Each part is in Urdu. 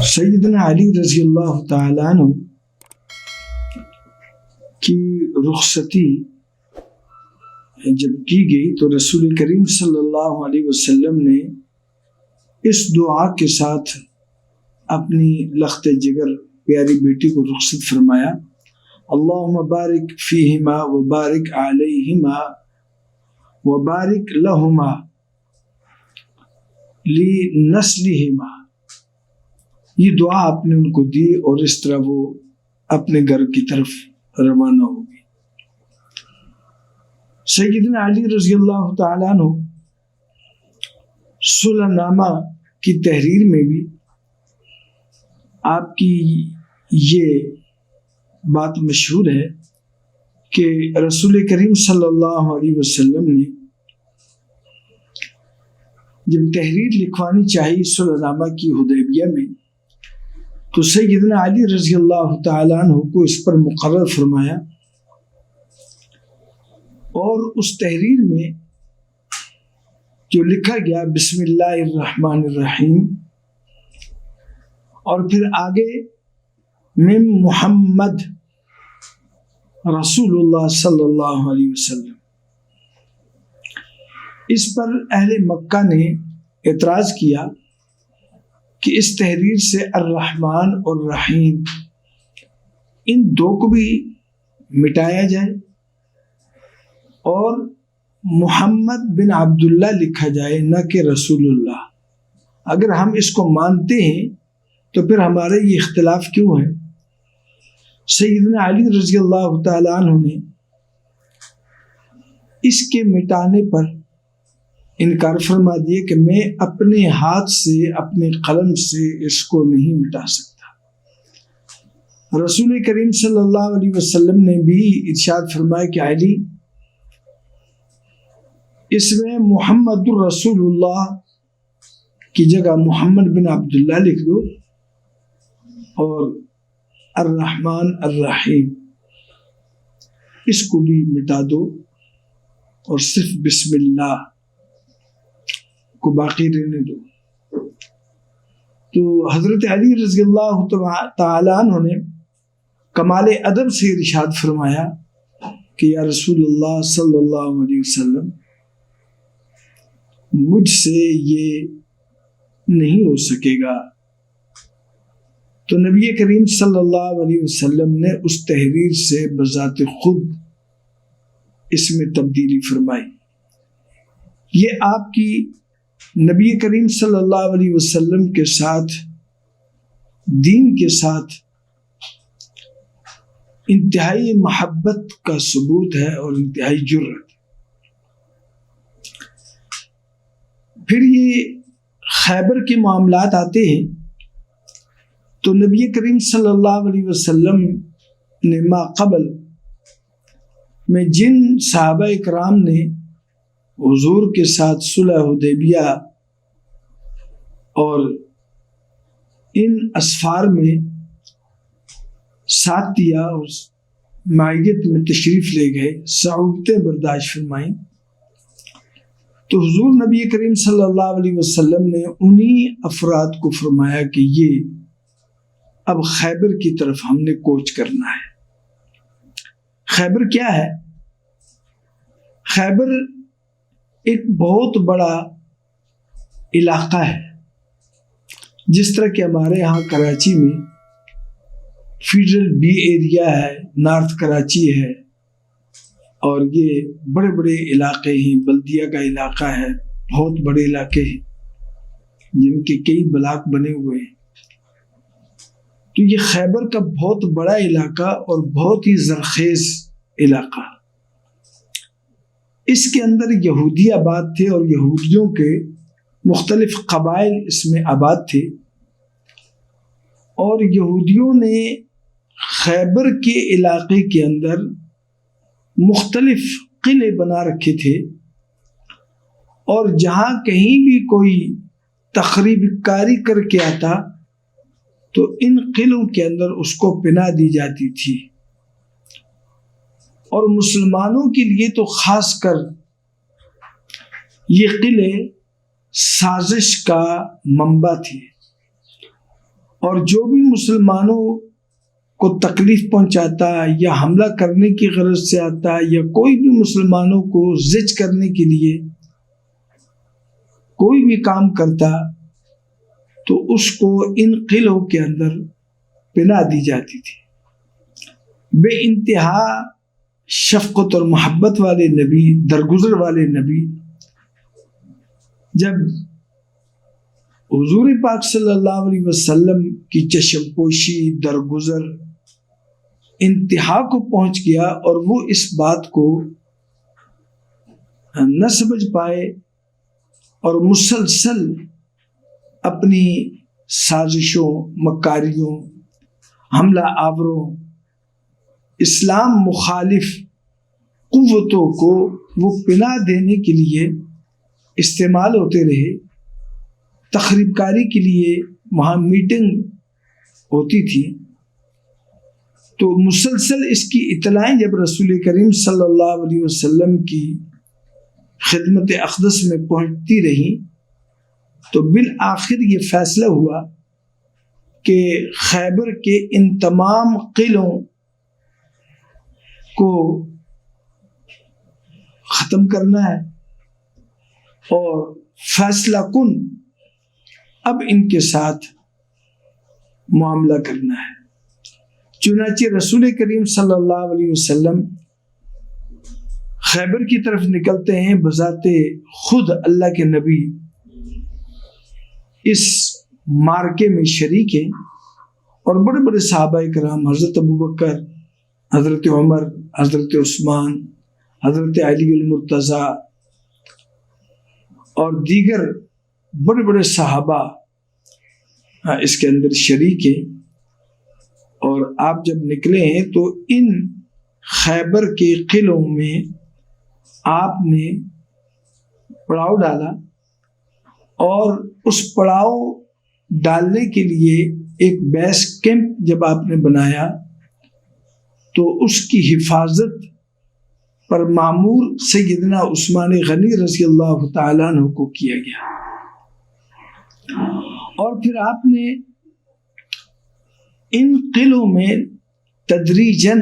سیدنا علی رضی اللہ تعالیٰ عنہ کی رخصتی جب کی گئی تو رسول کریم صلی اللہ علیہ وسلم نے اس دعا کے ساتھ اپنی لخت جگر پیاری بیٹی کو رخصت فرمایا، اللہم بارک فیہما وبارک علیہما وبارک لہما لنسلہما۔ یہ دعا آپ نے ان کو دی اور اس طرح وہ اپنے گھر کی طرف روانہ ہو گئی۔ سیدنا علی رضی اللہ تعالیٰ عنہ صلح نامہ کی تحریر میں بھی آپ کی یہ بات مشہور ہے کہ رسول کریم صلی اللہ علیہ وسلم نے جب تحریر لکھوانی چاہی صلح نامہ کی حدیبیہ میں، تو سیدنا علی رضی اللہ تعالیٰ عنہ کو اس پر مقرر فرمایا اور اس تحریر میں جو لکھا گیا بسم اللہ الرحمن الرحیم، اور پھر آگے من محمد رسول اللہ صلی اللہ علیہ وسلم، اس پر اہل مکہ نے اعتراض کیا کہ اس تحریر سے الرحمن اور رحیم ان دو کو بھی مٹایا جائے اور محمد بن عبداللہ لکھا جائے، نہ کہ رسول اللہ۔ اگر ہم اس کو مانتے ہیں تو پھر ہمارے یہ اختلاف کیوں ہے؟ سیدنا علی رضی اللہ تعالیٰ عنہ نے اس کے مٹانے پر انکار فرما دیا کہ میں اپنے ہاتھ سے اپنے قلم سے اس کو نہیں مٹا سکتا۔ رسول کریم صلی اللہ علیہ وسلم نے بھی ارشاد فرمایا کہ علی، اس میں محمد الرسول اللہ کی جگہ محمد بن عبداللہ لکھ دو اور الرحمن الرحیم اس کو بھی مٹا دو اور صرف بسم اللہ کو باقی رہنے دو۔ تو حضرت علی رضی اللہ تعالیٰ عنہ نے کمال ادب سے ارشاد فرمایا کہ یا رسول اللہ صلی اللہ علیہ وسلم، مجھ سے یہ نہیں ہو سکے گا۔ تو نبی کریم صلی اللہ علیہ وسلم نے اس تحریر سے بذات خود اس میں تبدیلی فرمائی۔ یہ آپ کی نبی کریم صلی اللہ علیہ وسلم کے ساتھ، دین کے ساتھ انتہائی محبت کا ثبوت ہے اور انتہائی جرأت۔ پھر یہ خیبر کے معاملات آتے ہیں تو نبی کریم صلی اللہ علیہ وسلم نے ما قبل میں جن صحابہ اکرام نے حضور کے ساتھ صلح حدیبیہ اور ان اسفار میں ساتھ دیا اور معیت میں تشریف لے گئے، صعوبتیں برداشت فرمائیں، تو حضور نبی کریم صلی اللہ علیہ وسلم نے انہی افراد کو فرمایا کہ یہ اب خیبر کی طرف ہم نے کوچ کرنا ہے۔ خیبر کیا ہے؟ خیبر ایک بہت بڑا علاقہ ہے، جس طرح کہ ہمارے یہاں کراچی میں فیڈرل بی ایریا ہے، نارتھ کراچی ہے، اور یہ بڑے بڑے علاقے ہیں، بلدیہ کا علاقہ ہے، بہت بڑے علاقے ہیں جن کے کئی بلاک بنے ہوئے ہیں۔ تو یہ خیبر کا بہت بڑا علاقہ اور بہت ہی زرخیز علاقہ، اس کے اندر یہودی آباد تھے اور یہودیوں کے مختلف قبائل اس میں آباد تھے، اور یہودیوں نے خیبر کے علاقے کے اندر مختلف قلعے بنا رکھے تھے، اور جہاں کہیں بھی کوئی تخریب کاری کر کے آتا تو ان قلعوں کے اندر اس کو پناہ دی جاتی تھی، اور مسلمانوں کے لیے تو خاص کر یہ قلعے سازش کا منبع تھے، اور جو بھی مسلمانوں کو تکلیف پہنچاتا یا حملہ کرنے کی غرض سے آتا یا کوئی بھی مسلمانوں کو زج کرنے کے لیے کوئی بھی کام کرتا تو اس کو ان قلعوں کے اندر پناہ دی جاتی تھی۔ بے انتہا شفقت اور محبت والے نبی، درگزر والے نبی، جب حضور پاک صلی اللہ علیہ وسلم کی چشم پوشی، درگزر انتہا کو پہنچ گیا اور وہ اس بات کو نہ سمجھ پائے اور مسلسل اپنی سازشوں، مکاریوں، حملہ آوروں، اسلام مخالف قوتوں کو وہ پناہ دینے کے لیے استعمال ہوتے رہے۔ تخریب کاری کے لیے وہاں میٹنگ ہوتی تھی، تو مسلسل اس کی اطلاعیں جب رسول کریم صلی اللہ علیہ وسلم کی خدمت اقدس میں پہنچتی رہیں تو بالآخر یہ فیصلہ ہوا کہ خیبر کے ان تمام قلعوں کو ختم کرنا ہے اور فیصلہ کن اب ان کے ساتھ معاملہ کرنا ہے۔ چنانچہ رسول کریم صلی اللہ علیہ وسلم خیبر کی طرف نکلتے ہیں۔ بذات خود اللہ کے نبی اس مارکے میں شریک ہیں اور بڑے بڑے صحابہ کرام، حضرت ابوبکر، حضرت عمر، حضرت عثمان، حضرت علی المرتضیٰ اور دیگر بڑے بڑے صحابہ اس کے اندر شریک ہیں۔ اور آپ جب نکلے ہیں تو ان خیبر کے قلعوں میں آپ نے پڑاؤ ڈالا، اور اس پڑاؤ ڈالنے کے لیے ایک بیس کیمپ جب آپ نے بنایا تو اس کی حفاظت پر مامور سیدنا عثمان غنی رضی اللہ تعالیٰ عنہ کو کیا گیا۔ اور پھر آپ نے ان قلعوں میں تدریجاً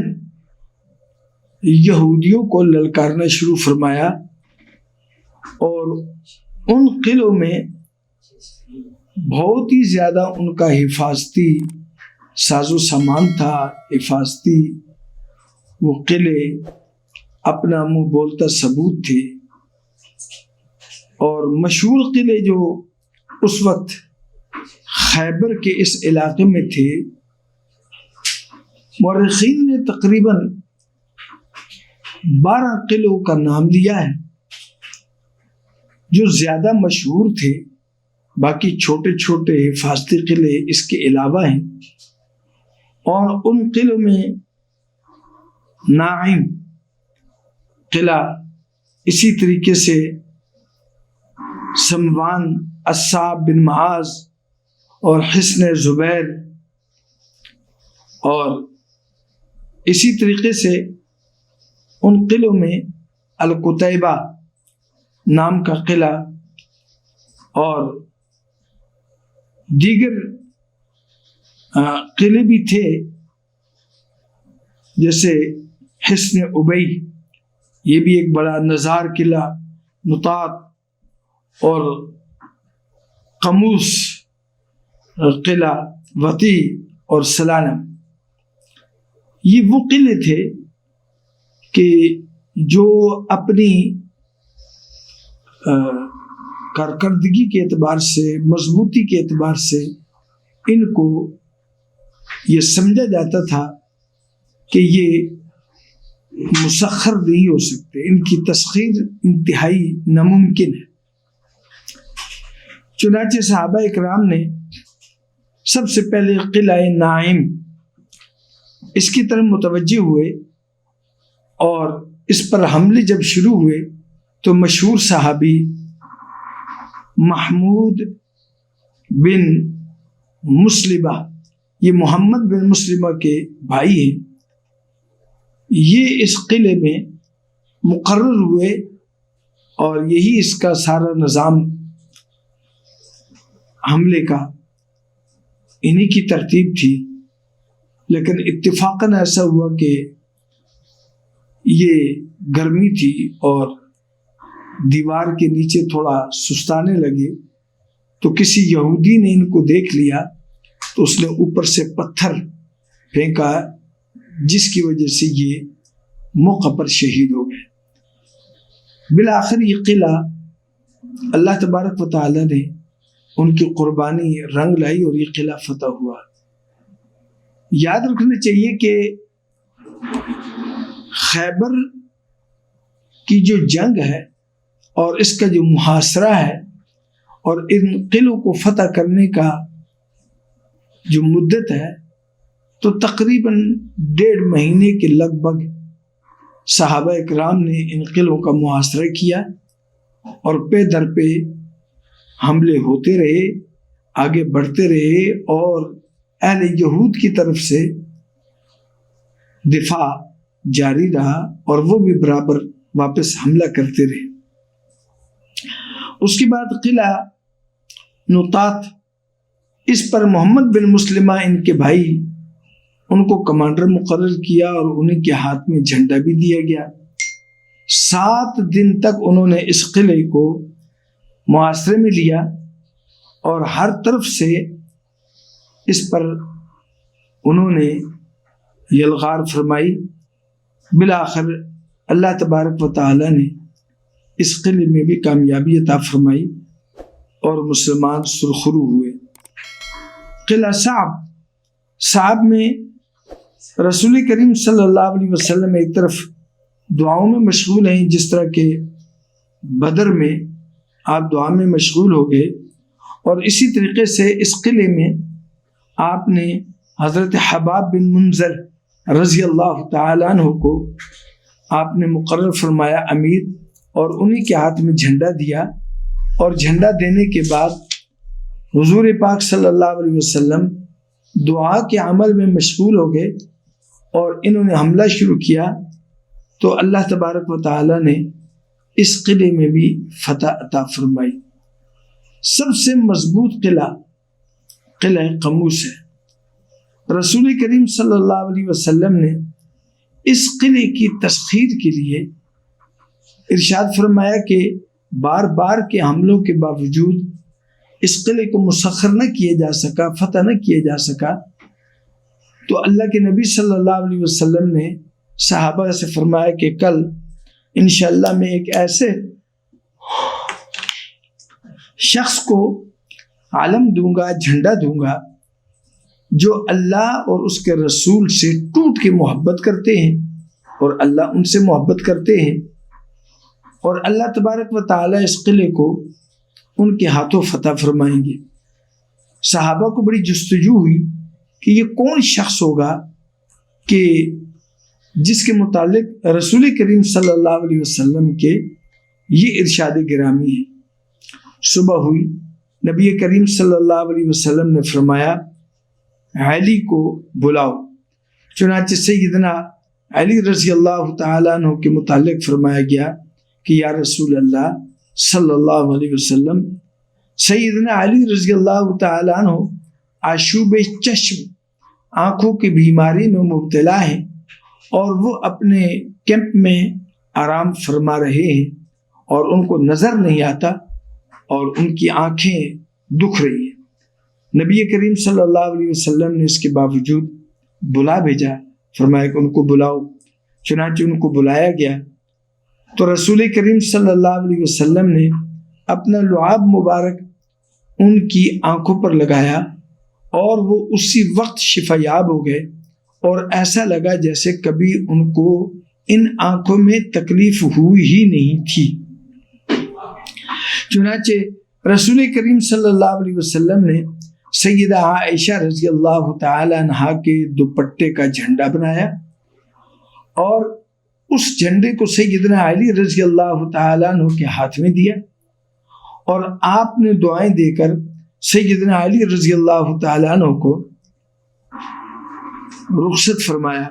یہودیوں کو للکارنا شروع فرمایا، اور ان قلعوں میں بہت ہی زیادہ ان کا حفاظتی ساز و سامان تھا، حفاظتی وہ قلعے اپنا منہ بولتا ثبوت تھے۔ اور مشہور قلعے جو اس وقت خیبر کے اس علاقے میں تھے، مورخین نے تقریباً 12 قلعوں کا نام لیا ہے جو زیادہ مشہور تھے، باقی چھوٹے چھوٹے حفاظتی قلعے اس کے علاوہ ہیں۔ اور ان قلعوں میں ناعم قلعہ، اسی طریقے سے سموان، اصحاب بن معاذ اور حصن زبیر، اور اسی طریقے سے ان قلعوں میں القتیبہ نام کا قلعہ اور دیگر قلعے بھی تھے، جیسے حصن ابی، یہ بھی ایک بڑا نزار قلعہ، نطاط اور قموس قلعہ، وطی اور سلانم۔ یہ وہ قلعے تھے کہ جو اپنی کارکردگی کے اعتبار سے، مضبوطی کے اعتبار سے ان کو یہ سمجھا جاتا تھا کہ یہ مسخر نہیں ہو سکتے، ان کی تسخیر انتہائی ناممکن ہے۔ چنانچہ صحابہ اکرام نے سب سے پہلے قلعہ ناعم اس کی طرف متوجہ ہوئے، اور اس پر حملے جب شروع ہوئے تو مشہور صحابی محمود بن مسلمہ، یہ محمد بن مسلمہ کے بھائی ہیں، یہ اس قلعے میں مقرر ہوئے اور یہی اس کا سارا نظام حملے کا انہی کی ترتیب تھی، لیکن اتفاقاً ایسا ہوا کہ یہ گرمی تھی اور دیوار کے نیچے تھوڑا سستانے لگے، تو کسی یہودی نے ان کو دیکھ لیا تو اس نے اوپر سے پتھر پھینکا، جس کی وجہ سے یہ موقع پر شہید ہو گئے۔ بالآخر یہ قلعہ اللہ تبارک و تعالی نے ان کی قربانی رنگ لائی اور یہ قلعہ فتح ہوا۔ یاد رکھنا چاہیے کہ خیبر کی جو جنگ ہے اور اس کا جو محاصرہ ہے اور ان قلعوں کو فتح کرنے کا جو مدت ہے، تو تقریباً 1.5 مہینے کے لگ بھگ صحابہ اکرام نے ان قلعوں کا محاصرہ کیا اور پے در پہ حملے ہوتے رہے، آگے بڑھتے رہے، اور اہل یہود کی طرف سے دفاع جاری رہا اور وہ بھی برابر واپس حملہ کرتے رہے۔ اس کے بعد قلعہ نطات، اس پر محمد بن مسلمہ ان کے بھائی ان کو کمانڈر مقرر کیا اور انہیں کے ہاتھ میں جھنڈا بھی دیا گیا۔ 7 دن تک انہوں نے اس قلعے کو محاصرے میں لیا اور ہر طرف سے اس پر انہوں نے یلغار فرمائی۔ بالآخر اللہ تبارک و تعالی نے اس قلعے میں بھی کامیابی عطا فرمائی اور مسلمان سرخرو ہوئے۔ قلعہ صعب میں رسول کریم صلی اللہ علیہ وسلم ایک طرف دعاؤں میں مشغول ہیں، جس طرح کہ بدر میں آپ دعا میں مشغول ہو گئے، اور اسی طریقے سے اس قلعے میں آپ نے حضرت حباب بن منذر رضی اللہ تعالیٰ عنہ کو آپ نے مقرر فرمایا امیر، اور انہی کے ہاتھ میں جھنڈا دیا، اور جھنڈا دینے کے بعد حضور پاک صلی اللہ علیہ وسلم دعا کے عمل میں مشغول ہو گئے اور انہوں نے حملہ شروع کیا، تو اللہ تبارک و تعالیٰ نے اس قلعے میں بھی فتح عطا فرمائی۔ سب سے مضبوط قلعہ قموس ہے۔ رسول کریم صلی اللہ علیہ وسلم نے اس قلعے کی تسخیر کے لیے ارشاد فرمایا کہ بار بار کے حملوں کے باوجود اس قلعے کو مسخر نہ کیا جا سکا، فتح نہ کیا جا سکا، تو اللہ کے نبی صلی اللہ علیہ وسلم نے صحابہ سے فرمایا کہ کل انشاءاللہ میں ایک ایسے شخص کو علم دوں گا، جھنڈا دوں گا، جو اللہ اور اس کے رسول سے ٹوٹ کے محبت کرتے ہیں اور اللہ ان سے محبت کرتے ہیں، اور اللہ تبارک و تعالیٰ اس قلعے کو ان کے ہاتھوں فتح فرمائیں گے۔ صحابہ کو بڑی جستجو ہوئی کہ یہ کون شخص ہوگا کہ جس کے متعلق رسول کریم صلی اللہ علیہ وسلم کے یہ ارشاد گرامی ہے۔ صبح ہوئی، نبی کریم صلی اللہ علیہ وسلم نے فرمایا علی کو بلاؤ۔ چنانچہ سیدنا علی رضی اللہ تعالیٰ عنہ کے متعلق فرمایا گیا کہ یا رسول اللہ صلی اللہ علیہ وسلم، سیدنا علی رضی اللہ تعالیٰ عنہ آشوب چشم، آنکھوں کی بیماری میں مبتلا ہیں، اور وہ اپنے کیمپ میں آرام فرما رہے ہیں اور ان کو نظر نہیں آتا اور ان کی آنکھیں دکھ رہی ہیں۔ نبی کریم صلی اللہ علیہ وسلم نے اس کے باوجود بلا بھیجا، فرمایا کہ ان کو بلاؤ۔ چنانچہ ان کو بلایا گیا تو رسول کریم صلی اللہ علیہ وسلم نے اپنا لعاب مبارک ان کی آنکھوں پر لگایا اور وہ اسی وقت شفا یاب ہو گئے، اور ایسا لگا جیسے کبھی ان کو ان آنکھوں میں تکلیف ہوئی ہی نہیں تھی۔ چنانچہ رسول کریم صلی اللہ علیہ وسلم نے سیدہ عائشہ رضی اللہ تعالی عنہا کے دوپٹے کا جھنڈا بنایا اور اس جھنڈے کو سیدنا علی رضی اللہ تعالی عنہ کے ہاتھ میں دیا، اور آپ نے دعائیں دے کر سیدنا علی رضی اللہ تعالی عنہ کو رخصت فرمایا۔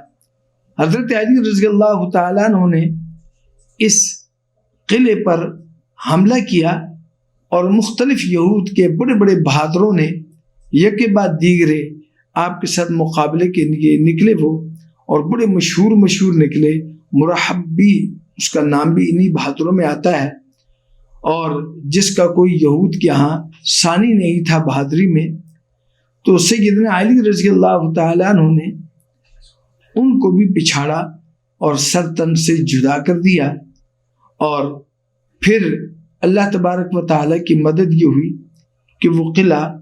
حضرت علی رضی اللہ تعالی عنہ نے اس قلعے پر حملہ کیا اور مختلف یہود کے بڑے بڑے بہادروں نے یک کے بعد دیگرے آپ کے ساتھ مقابلے کے لیے نکلے وہ، اور بڑے مشہور نکلے۔ مرحب بھی اس کا نام بھی انہی بہادروں میں آتا ہے، اور جس کا کوئی یہود کے ہاں ثانی نہیں تھا بہادری میں۔ تو سیدنا علی رضی اللہ تعالیٰ عنہ نے ان کو بھی پچھاڑا اور سر تن سے جدا کر دیا، اور پھر اللہ تبارک و تعالیٰ کی مدد یہ ہوئی کہ وہ قلعہ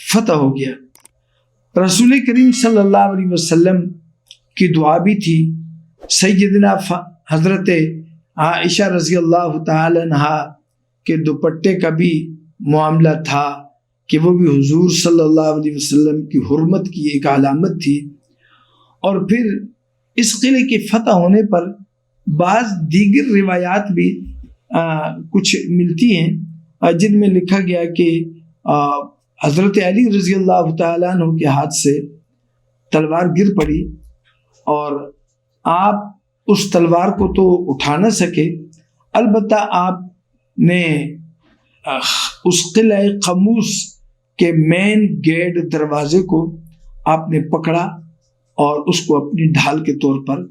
فتح ہو گیا۔ رسول کریم صلی اللہ علیہ وسلم کی دعا بھی تھی۔ سیدنا حضرت عائشہ رضی اللہ تعالی عنہا کے دوپٹے کا بھی معاملہ تھا کہ وہ بھی حضور صلی اللہ علیہ وسلم کی حرمت کی ایک علامت تھی۔ اور پھر اس قلعے کے فتح ہونے پر بعض دیگر روایات بھی کچھ ملتی ہیں جن میں لکھا گیا کہ حضرت علی رضی اللہ تعالیٰ عنہ کے ہاتھ سے تلوار گر پڑی، اور آپ اس تلوار کو تو اٹھا نہ سکے، البتہ آپ نے اس قلعہ قموس کے مین گیٹ دروازے کو آپ نے پکڑا اور اس کو اپنی ڈھال کے طور پر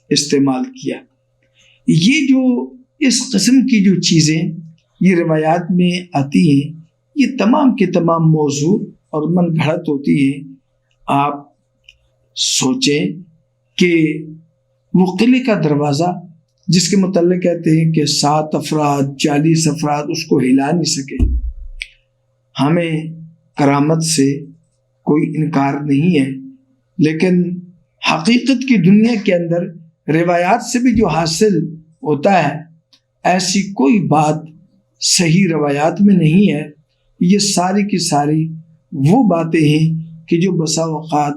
استعمال کیا۔ یہ جو اس قسم کی جو چیزیں یہ روایات میں آتی ہیں، یہ تمام کے تمام موضوع اور من گھڑت ہوتی ہیں۔ آپ سوچیں کہ وہ قلعے کا دروازہ جس کے متعلق کہتے ہیں کہ 7 افراد 40 افراد اس کو ہلا نہیں سکے۔ ہمیں کرامت سے کوئی انکار نہیں ہے، لیکن حقیقت کی دنیا کے اندر روایات سے بھی جو حاصل ہوتا ہے، ایسی کوئی بات صحیح روایات میں نہیں ہے۔ یہ ساری کی ساری وہ باتیں ہیں کہ جو بسا اوقات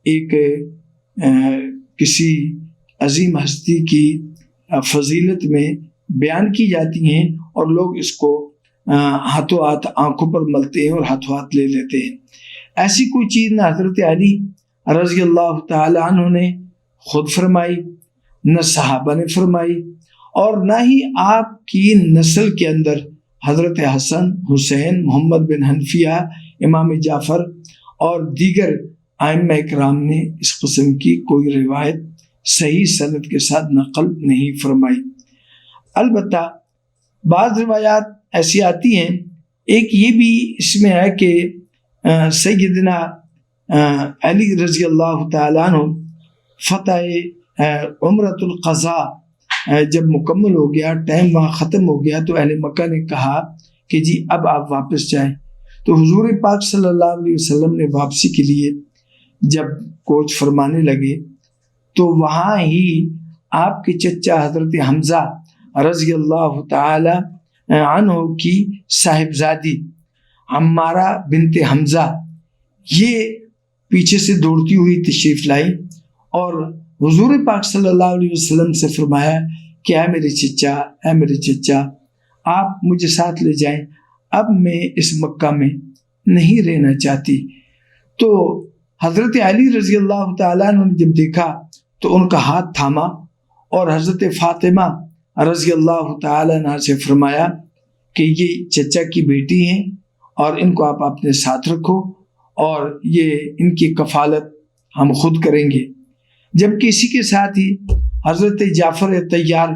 ایک کسی عظیم ہستی کی فضیلت میں بیان کی جاتی ہیں، اور لوگ اس کو ہاتھوں ہاتھ آنکھوں پر ملتے ہیں اور ہاتھوں ہاتھ لے لیتے ہیں۔ ایسی کوئی چیز نہ حضرت علی رضی اللہ تعالی عنہ نے خود فرمائی، نہ صحابہ نے فرمائی، اور نہ ہی آپ کی نسل کے اندر حضرت حسن، حسین، محمد بن حنفیہ، امام جعفر اور دیگر ائمہ اکرام نے اس قسم کی کوئی روایت صحیح سند کے ساتھ نقل نہیں فرمائی۔ البتہ بعض روایات ایسی آتی ہیں، ایک یہ بھی اس میں ہے کہ سیدنا علی رضی اللہ تعالیٰ عنہ فتح عمرۃ القضاء جب مکمل ہو گیا، ٹائم وہاں ختم ہو گیا، تو اہل مکہ نے کہا کہ جی اب آپ واپس جائیں۔ تو حضور پاک صلی اللہ علیہ وسلم نے واپسی کے لیے جب کوچ فرمانے لگے، تو وہاں ہی آپ کے چچا حضرت حمزہ رضی اللہ تعالی عنہ کی صاحبزادی عمارہ بنت حمزہ یہ پیچھے سے دوڑتی ہوئی تشریف لائی، اور حضور پاک صلی اللہ علیہ وسلم سے فرمایا کہ اے میرے چچا آپ مجھے ساتھ لے جائیں، اب میں اس مکہ میں نہیں رہنا چاہتی۔ تو حضرت علی رضی اللہ تعالیٰ عنہ نے جب دیکھا تو ان کا ہاتھ تھاما، اور حضرت فاطمہ رضی اللہ تعالیٰ عنہ سے فرمایا کہ یہ چچا کی بیٹی ہیں، اور ان کو آپ اپنے ساتھ رکھو، اور یہ ان کی کفالت ہم خود کریں گے۔ جبکہ اسی کے ساتھ ہی حضرت جعفر طیار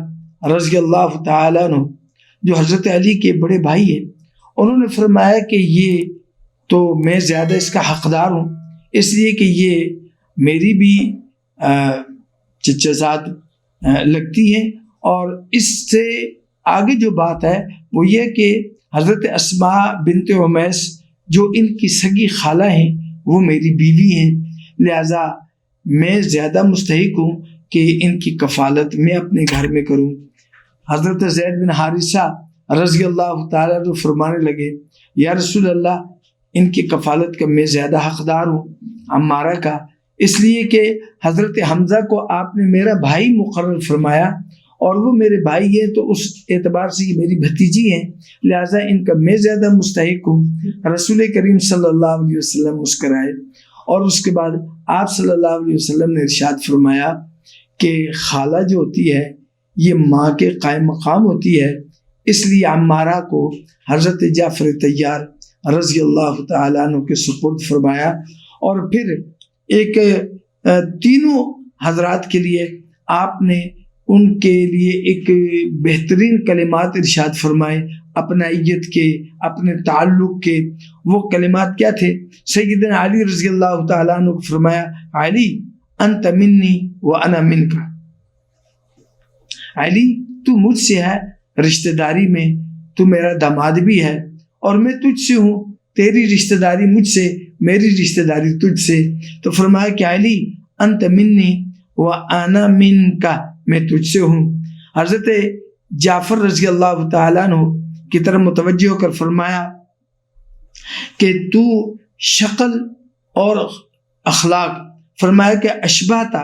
رضی اللہ تعالیٰ عنہ جو حضرت علی کے بڑے بھائی ہیں، انہوں نے فرمایا کہ یہ تو میں زیادہ اس کا حقدار ہوں، اس لیے کہ یہ میری بھی چچا زاد لگتی ہیں، اور اس سے آگے جو بات ہے وہ یہ کہ حضرت اسماء بنت عمیس جو ان کی سگی خالہ ہیں وہ میری بیوی ہیں، لہذا میں زیادہ مستحق ہوں کہ ان کی کفالت میں اپنے گھر میں کروں۔ حضرت زید بن حارثہ رضی اللہ تعالیٰ عنہ فرمانے لگے یا رسول اللہ ان کی کفالت کا میں زیادہ حقدار ہوں عمارہ کا، اس لیے کہ حضرت حمزہ کو آپ نے میرا بھائی مقرر فرمایا، اور وہ میرے بھائی ہیں تو اس اعتبار سے یہ میری بھتیجی ہیں، لہٰذا ان کا میں زیادہ مستحق ہوں۔ رسول کریم صلی اللہ علیہ وسلم مسکرائے، اور اس کے بعد آپ صلی اللہ علیہ وسلم نے ارشاد فرمایا کہ خالہ جو ہوتی ہے یہ ماں کے قائم مقام ہوتی ہے، اس لیے عمارہ کو حضرت جعفر طیار رضی اللہ تعالیٰ عنہ کے سپرد فرمایا، اور پھر ایک تینوں حضرات کے لیے آپ نے ان کے لیے ایک بہترین کلمات ارشاد فرمائے اپنائیت کے، اپنے تعلق کے۔ وہ کلمات کیا تھے؟ سیدنا علی رضی اللہ تعالیٰ عنہ کو فرمایا، علی انت منی وانا منک، علی تو مجھ سے ہے رشتہ داری میں، تو میرا داماد بھی ہے، اور میں تجھ سے ہوں، تیری رشتہ داری مجھ سے، میری رشتہ داری تجھ سے۔ تو فرمایا کہ علی انت منی وانا منک، میں تجھ سے ہوں۔ حضرت جعفر رضی اللہ تعالیٰ عنہ کی طرف متوجہ ہو کر فرمایا کہ تو شکل اور اخلاق، فرمایا کہ اشبہت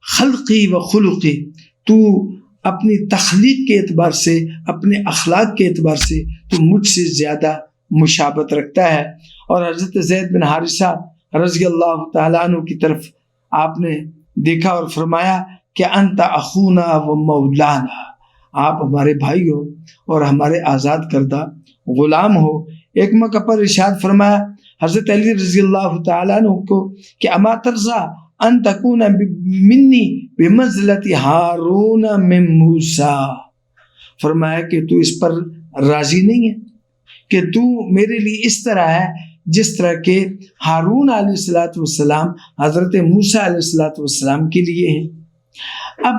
خلقی و خلقی، تو اپنی تخلیق کے اعتبار سے، اپنے اخلاق کے اعتبار سے تو مجھ سے زیادہ مشابہت رکھتا ہے۔ اور حضرت زید بن حارثہ رضی اللہ تعالیٰ عنہ کی طرف آپ نے دیکھا اور فرمایا کہ انت اخونا و مولانا، آپ ہمارے بھائی ہو اور ہمارے آزاد کردہ غلام ہو۔ ایک موقع پر ارشاد فرمایا حضرت علی رضی اللہ تعالیٰ عنہ کو کہ اما ترضى ان تکون منی بمنزلۃ ہارون من موسیٰ، فرمایا کہ تو اس پر راضی نہیں ہے کہ تو میرے لیے اس طرح ہے جس طرح کہ ہارون علیہ السلام حضرت موسیٰ علیہ السلام کے لیے ہیں۔ اب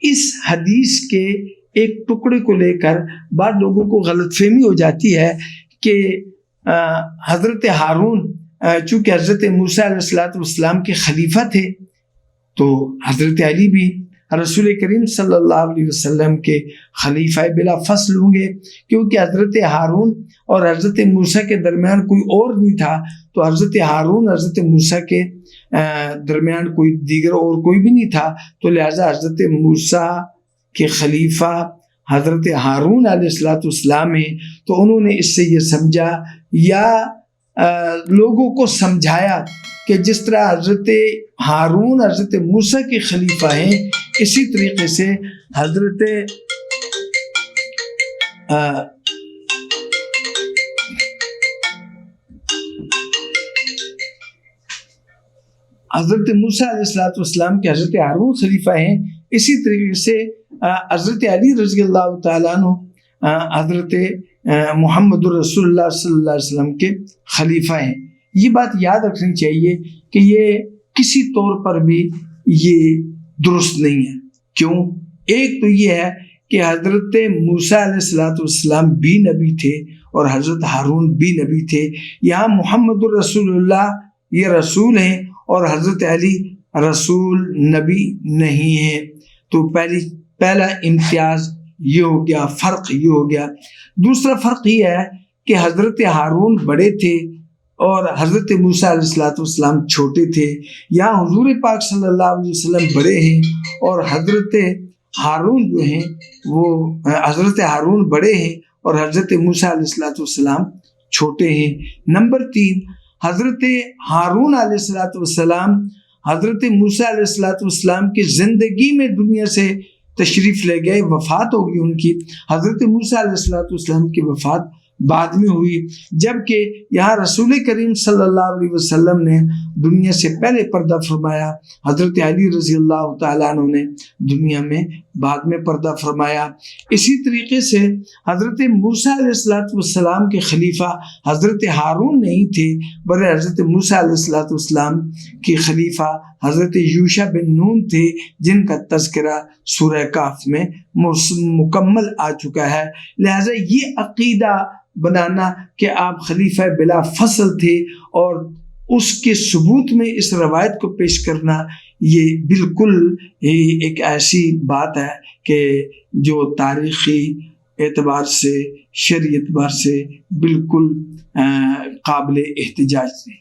اس حدیث کے ایک ٹکڑے کو لے کر بعض لوگوں کو غلط فہمی ہو جاتی ہے کہ حضرت ہارون چونکہ حضرت موسیٰ علیہ السلام کے خلیفہ تھے، تو حضرت علی بھی رسول کریم صلی اللہ علیہ وسلم کے خلیفہ بلا فصل ہوں گے، کیونکہ حضرت ہارون اور حضرت موسیٰ کے درمیان کوئی اور نہیں تھا، تو حضرت ہارون حضرت موسیٰ کے درمیان کوئی دیگر اور کوئی بھی نہیں تھا، تو لہٰذا حضرت موسیٰ کے خلیفہ حضرت ہارون علیہ السلام ہیں۔ تو انہوں نے اس سے یہ سمجھا یا لوگوں کو سمجھایا کہ جس طرح حضرت ہارون حضرت موسیٰ کے خلیفہ ہیں، اسی طریقے سے حضرت موسیٰ علیہ السلام کے حضرت ہارون خلیفہ ہیں، اسی طریقے سے حضرت علی رضی اللہ تعالیٰ عنہ حضرت محمد رسول اللہ صلی اللہ علیہ وسلم کے خلیفہ ہیں۔ یہ بات یاد رکھنی چاہیے کہ یہ کسی طور پر بھی یہ درست نہیں ہے۔ کیوں؟ ایک تو یہ ہے کہ حضرت موسیٰ علیہ السلام بھی نبی تھے اور حضرت ہارون بھی نبی تھے۔ یہاں محمد الرسول اللہ یہ رسول ہیں اور حضرت علی رسول نبی نہیں ہیں۔ تو پہلا امتیاز یہ ہو گیا، فرق یہ ہو گیا۔ دوسرا فرق یہ ہے کہ حضرت ہارون بڑے تھے اور حضرت موسیٰ علیہ السلام چھوٹے تھے۔ یہاں حضور پاک صلی اللہ علیہ وسلم بڑے ہیں اور حضرت ہارون جو ہیں وہ حضرت ہارون بڑے ہیں اور حضرت موسیٰ علیہ السلام چھوٹے ہیں۔ نمبر 3، حضرت ہارون علیہ السلام حضرت موسیٰ علیہ السلام کی زندگی میں دنیا سے تشریف لے گئے، وفات ہوگی ان کی۔ حضرت موسیٰ علیہ السلام کی وفات بعد میں ہوئی، جبکہ یہاں رسول کریم صلی اللہ علیہ وسلم نے دنیا سے پہلے پردہ فرمایا، حضرت علی رضی اللہ تعالیٰ عنہ نے دنیا میں بعد میں پردہ فرمایا۔ اسی طریقے سے حضرت موسیٰ علیہ السلام کے خلیفہ حضرت ہارون نہیں تھے، بلکہ حضرت موسیٰ علیہ السلام کے خلیفہ حضرت یوشع بن نون تھے، جن کا تذکرہ سورہ کہف میں مکمل آ چکا ہے۔ لہٰذا یہ عقیدہ بنانا کہ آپ خلیفہ بلا فصل تھے اور اس کے ثبوت میں اس روایت کو پیش کرنا، یہ بالکل ایک ایسی بات ہے کہ جو تاریخی اعتبار سے، شرعی اعتبار سے بالکل قابل احتجاج ہے۔